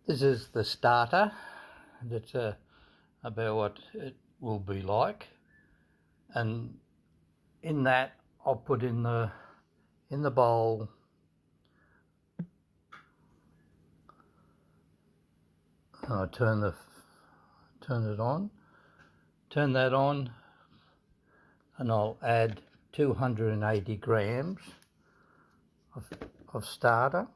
This is the starter. That's about what it will be like, and in that I'll put in the bowl and I turn that on, and I'll add 280 grams of starter.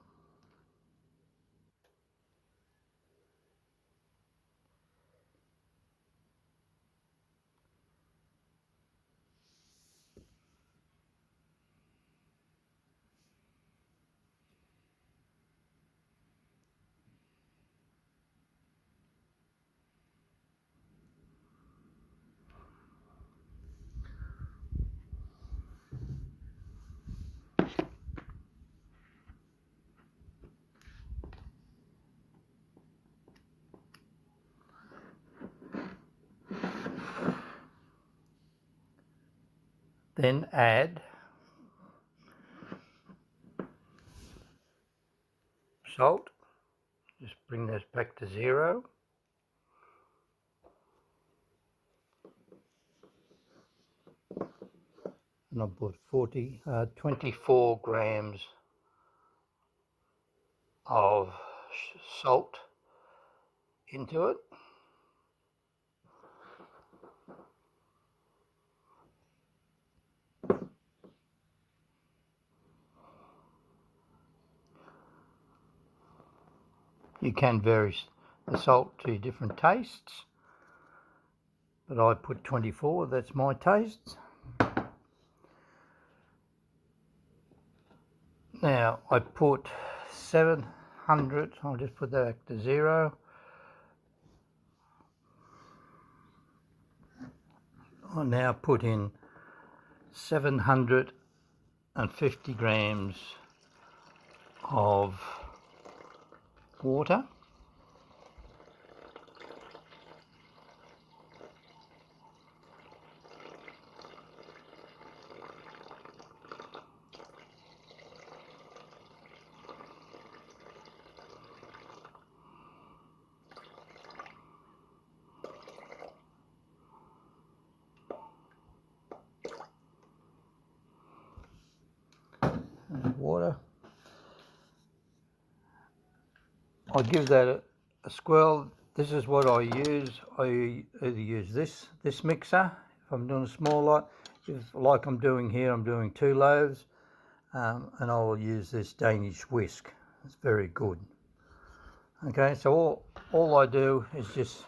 Then add salt. Just bring this back to 0. And I put 24 grams of salt into it. You can vary the salt to different tastes, but I put 24, that's my taste. Now I put 700, I'll just put that back to 0. I now put in 750 grams of water. Water. I give that a swirl. This is what I use. I either use this mixer if I'm doing a small lot. If, like I'm doing here, I'm doing 2 loaves, and I will use this Danish whisk. It's very good. Okay, so all I do is just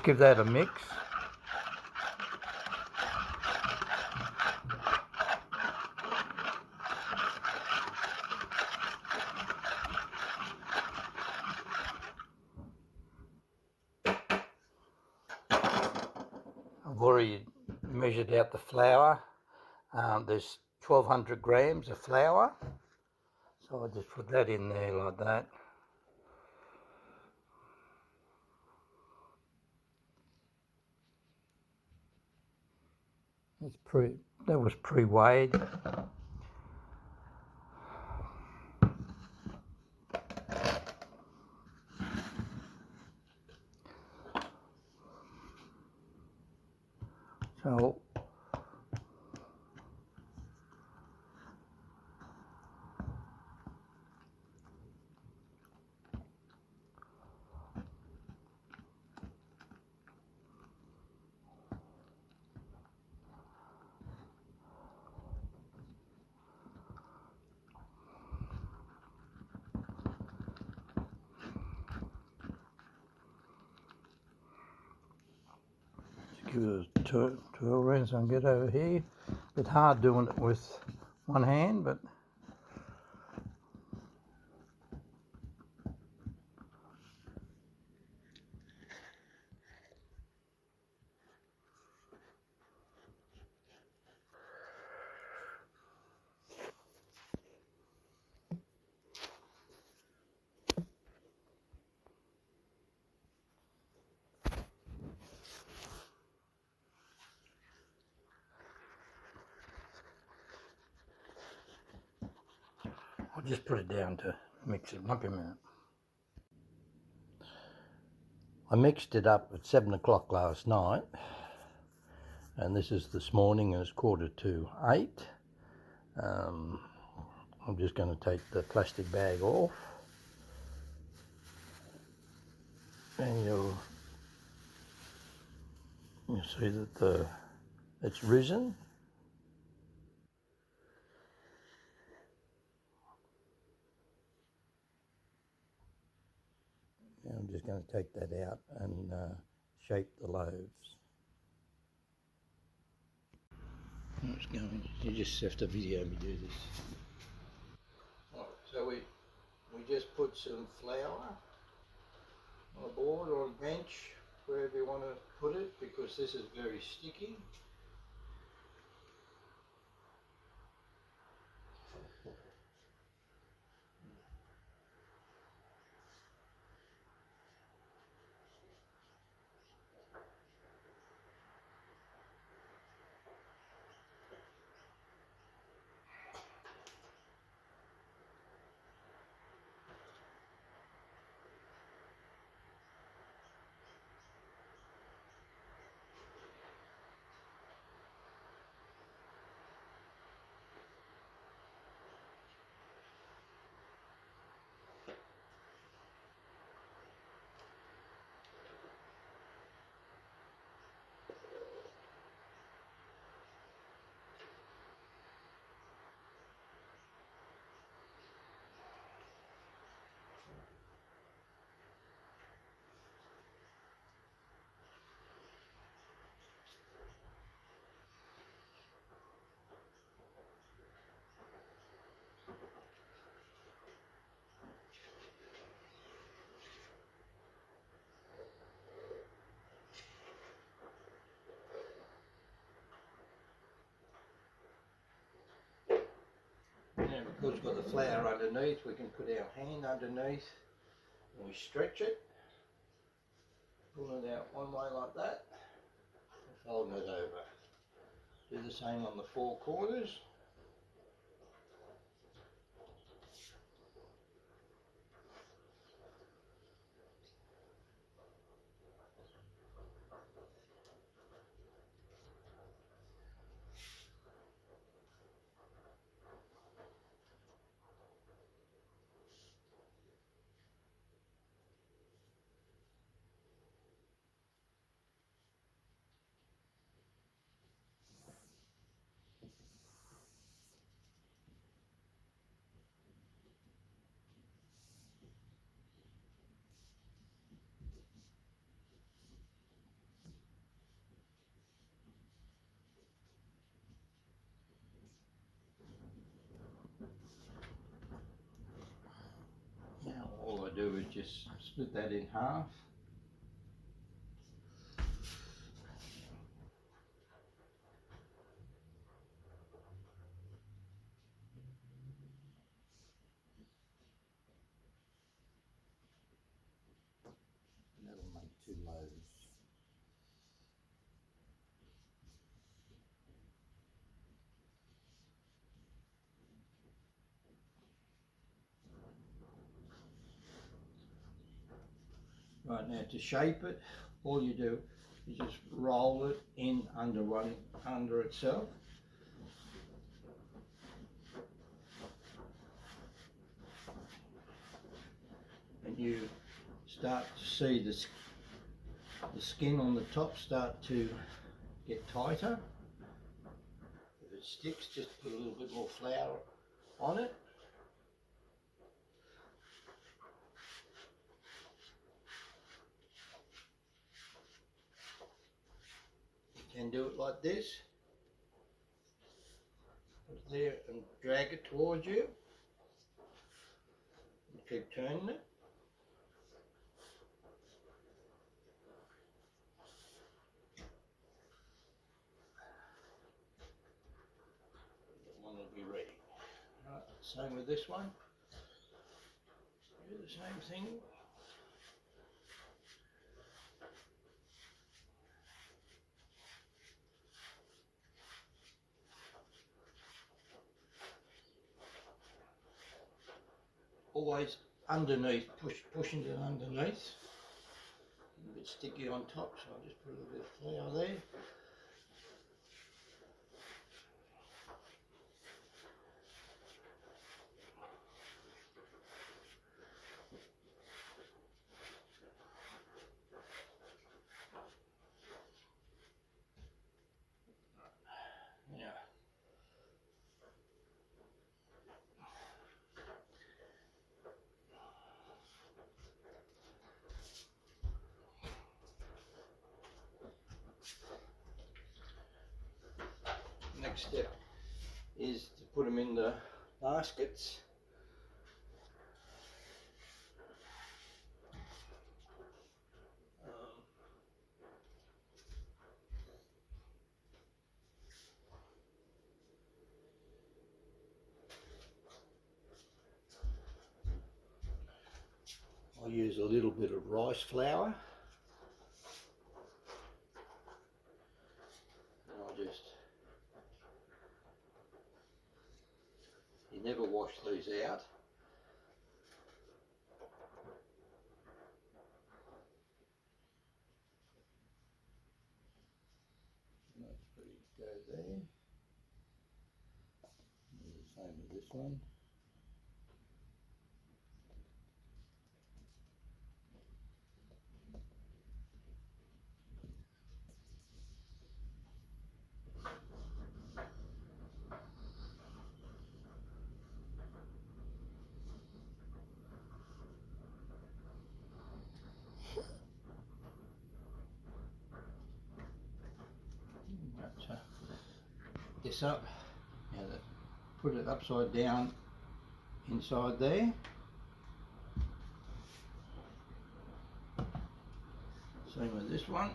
give that a mix. I've already measured out the flour. There's 1200 grams of flour, so I'll just put that in there like that. That was pre-weighed. So give it a twirl around so I can get over here. A bit hard doing it with one hand, but just put it down to mix it up a minute. I mixed it up at 7 o'clock last night, and this is this morning, and it's 7:45. I'm just going to take the plastic bag off, and you'll see that it's risen. Now I'm just going to take that out and shape the loaves. It's going. You just have to video me do this. Right, so we just put some flour on a board or a bench, wherever you want to put it, because this is very sticky. Now, because we've got the flour underneath, we can put our hand underneath and we stretch it, pull it out one way like that, and fold it over. Do the same on the four corners. Now all I do is just split that in half. And that'll make two loaves. Right, now to shape it, all you do is just roll it in under itself. And you start to see the skin on the top start to get tighter. If it sticks, just put a little bit more flour on it. You can do it like this. Put it there and drag it towards you. And keep turning it. That one will be ready. Right, same with this one. Do the same thing. always underneath, pushing it underneath. A bit sticky on top, so I'll just put a little bit of flour there. Yeah. Next step is to put them in the baskets. I'll use a little bit of rice flour. And I'll just, you never wash these out. That's pretty go there. Do the same with this one. Gotcha. This up, now put it upside down inside there. Same with this one,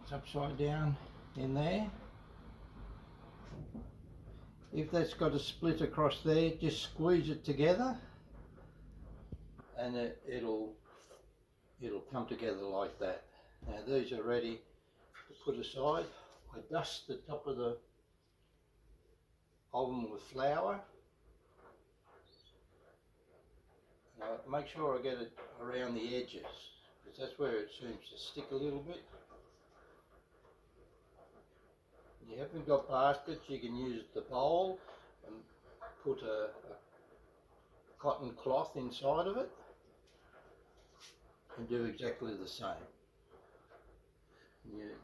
it's upside down in there. If that's got a split across there, just squeeze it together and it'll come together like that. Now these are ready to put aside. I dust the top of the oven with flour. Make sure I get it around the edges, because that's where it seems to stick a little bit. If you haven't got baskets, you can use the bowl and put a cotton cloth inside of it and do exactly the same. You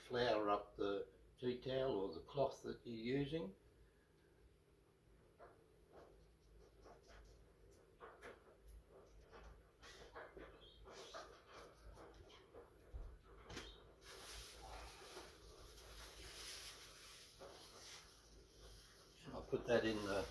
flour up the tea towel or the cloth that you're using. And I'll put that in the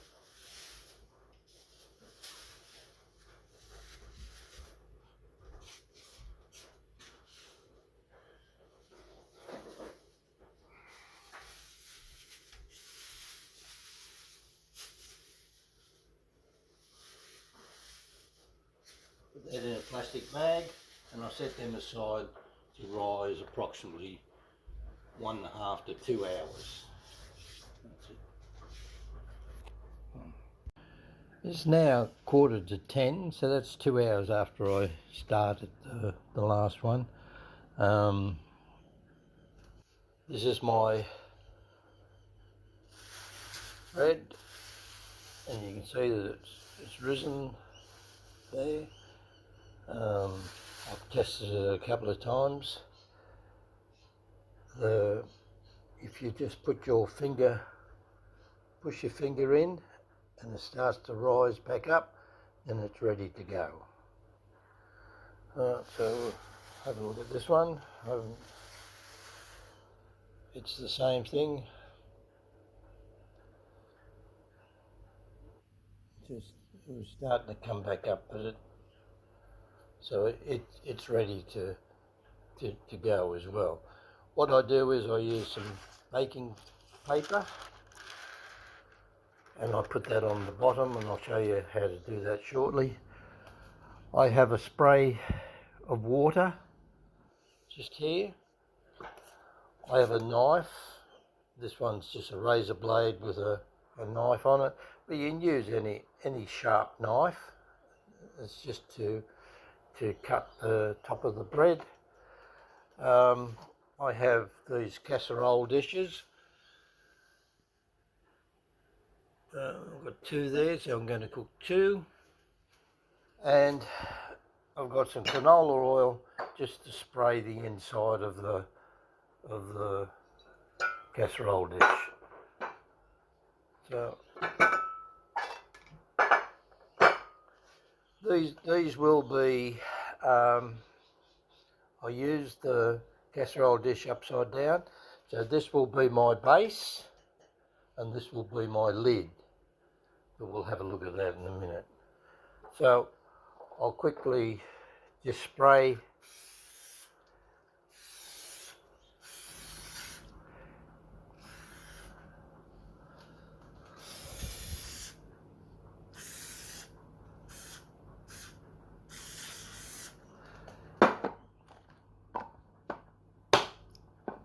that in a plastic bag, and I set them aside to rise approximately 1.5 to 2 hours. That's it. It's now 9:45, so that's 2 hours after I started the last one. This is my bread, and you can see that it's risen there. I've tested it a couple of times. If you just push your finger in and it starts to rise back up, then it's ready to go. So have a look at this one. It's the same thing. It was starting to come back up, but it's ready to go as well. What I do is I use some baking paper and I put that on the bottom, and I'll show you how to do that shortly. I have a spray of water just here. I have a knife. This one's just a razor blade with a a knife on it, but you can use any sharp knife. It's just to cut the top of the bread. I have these casserole dishes. I've got two there, so I'm going to cook two. And I've got some canola oil just to spray the inside of the casserole dish. So these will be, I use the casserole dish upside down, so this will be my base and this will be my lid, but we'll have a look at that in a minute. So I'll quickly just spray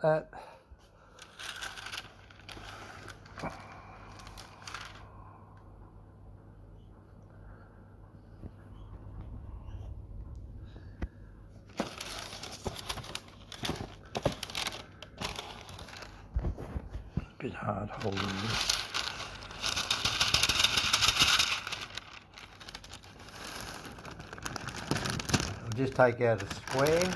that. A bit hard holding this. I'll just take out a square.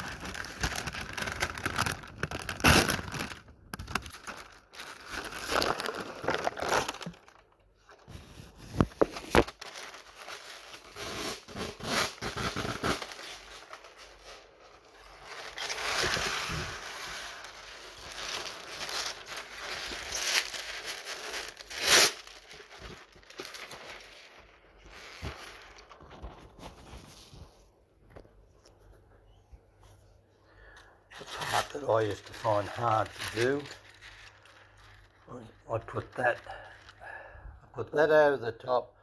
Part that I used to find hard to do. I put that over the top.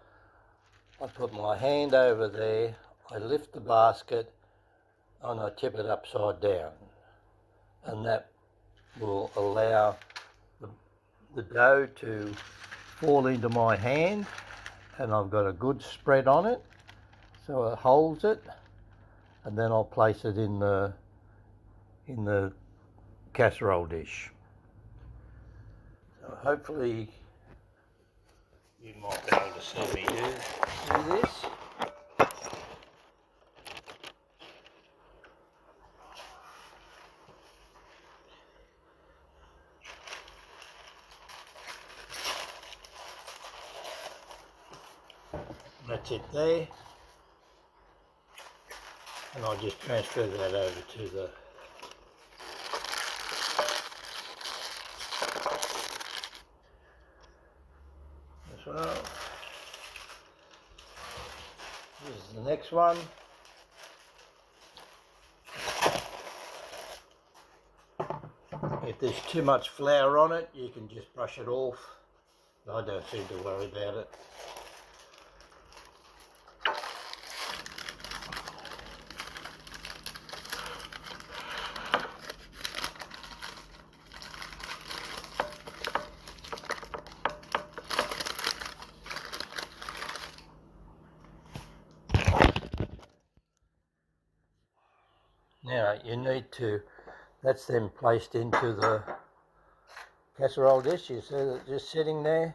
I put my hand over there. I lift the basket and I tip it upside down, and that will allow the dough to fall into my hand, and I've got a good spread on it, so it holds it, and then I'll place it in the casserole dish. So hopefully you might be able to see me do this. That's it there, and I'll just transfer that over to the as well. This is the next one. If there's too much flour on it, you can just brush it off. I don't seem to worry about it. Now you need to, that's then placed into the casserole dish. You see it just sitting there.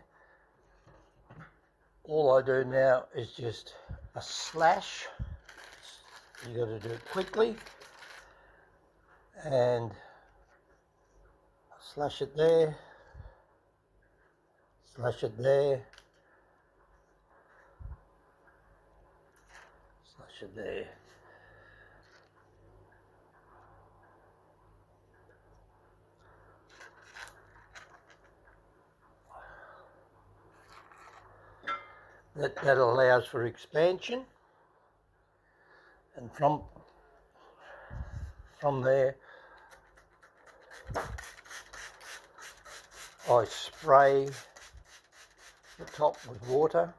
All I do now is just a slash. You got to do it quickly, and slash it there, slash it there, slash it there. That allows for expansion, and from there I spray the top with water.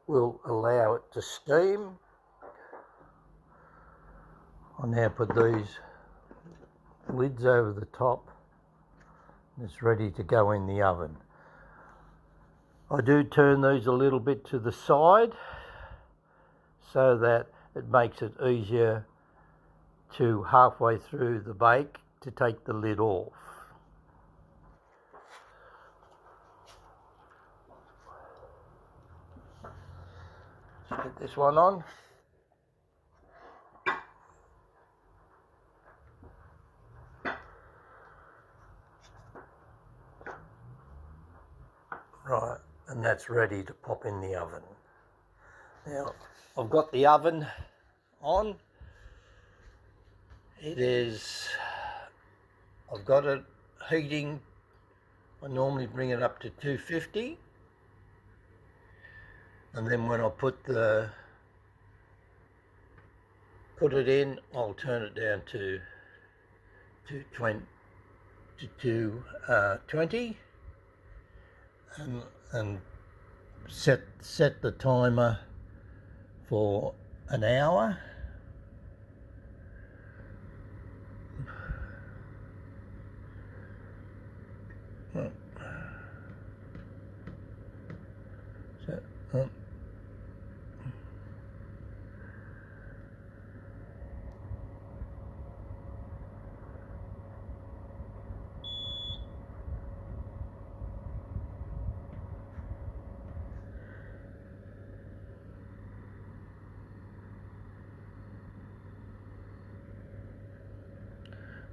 will allow it to steam. I'll now put these lids over the top. It's ready to go in the oven. I do turn these a little bit to the side so that it makes it easier to halfway through the bake to take the lid off. Let's get this one on. Right, and that's ready to pop in the oven. Now, I've got the oven on. I've got it heating. I normally bring it up to 250. And then when I put it in, I'll turn it down to 220 and set the timer for an hour.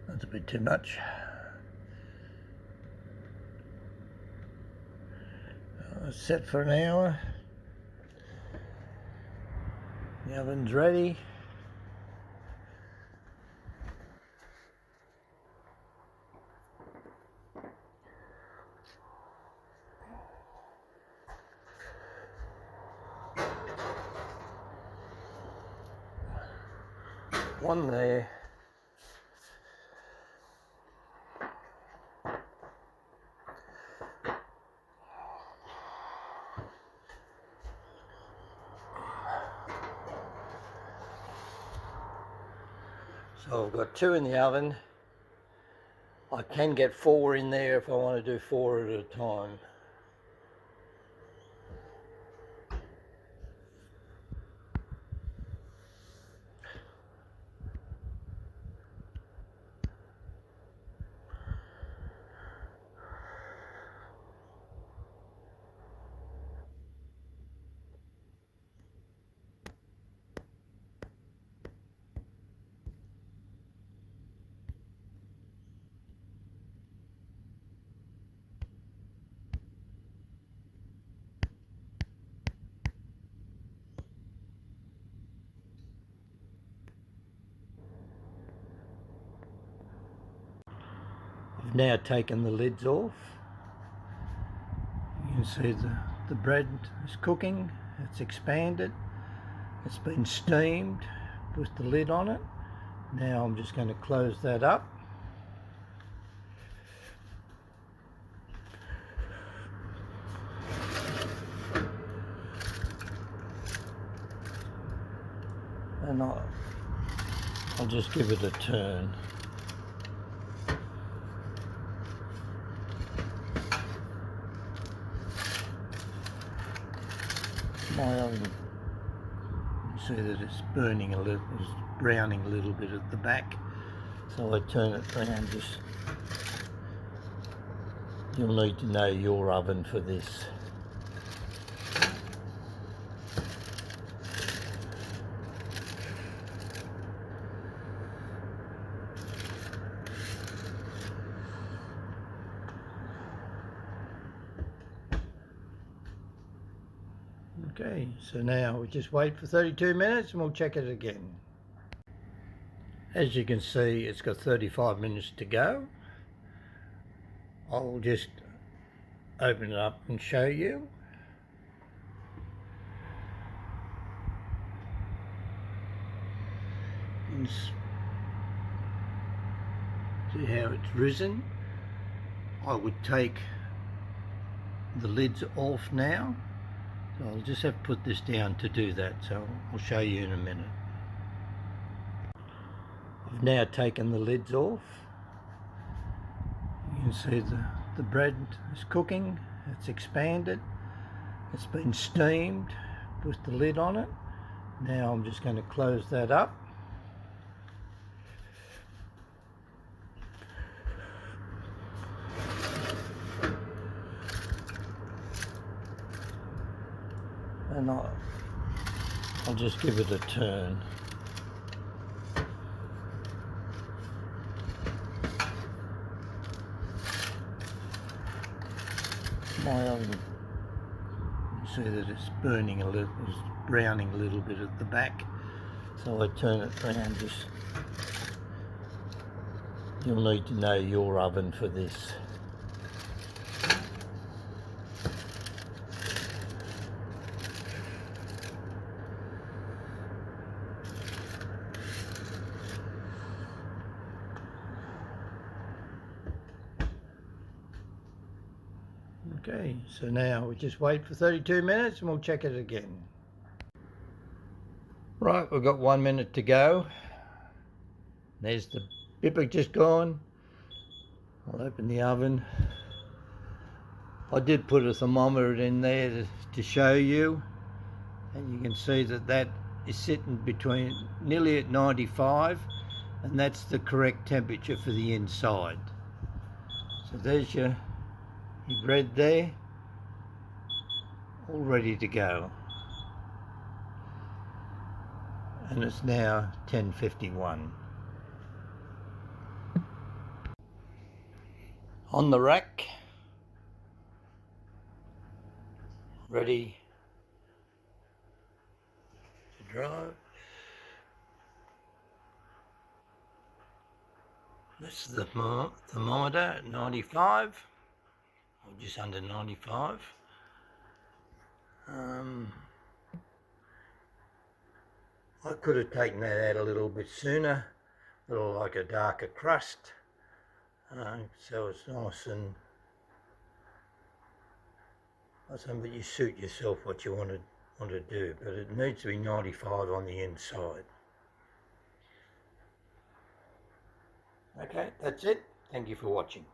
That's a bit too much. Set for an hour. The oven's ready. One there. So I've got 2 in the oven. I can get 4 in there if I want to do 4 at a time. I've now taken the lids off. You can see the bread is cooking, it's expanded, it's been steamed with the lid on it. Now I'm just going to close that up. And I'll just give it a turn. My oven, you see that it's burning a little, it's browning a little bit at the back. So I turn it around. You'll need to know your oven for this. Okay, so now we just wait for 32 minutes and we'll check it again. As you can see, it's got 35 minutes to go. I'll just open it up and show you. And see how it's risen. I would take the lids off now. So I'll just have to put this down to do that, so I'll show you in a minute. I've now taken the lids off. You can see the bread is cooking, it's expanded, it's been steamed with the lid on it. Now I'm just going to close that up. And I'll just give it a turn. My oven, you see that it's burning a little, it's browning a little bit at the back. So I turn it around. Just, you'll need to know your oven for this. Okay, so now we just wait for 32 minutes and we'll check it again. Right, we've got 1 minute to go. There's the bipper just gone. I'll open the oven. I did put a thermometer in there to show you, and you can see that that is sitting between nearly at 95, and that's the correct temperature for the inside. So there's your bread there, all ready to go. And it's now 10:51. On the rack, ready to dry. This is the thermometer at 95, or just under 95. I could have taken that out a little bit sooner, a little like a darker crust, so it's nice and awesome, but you suit yourself what you want to do, but it needs to be 95 on the inside. Okay, that's it. Thank you for watching.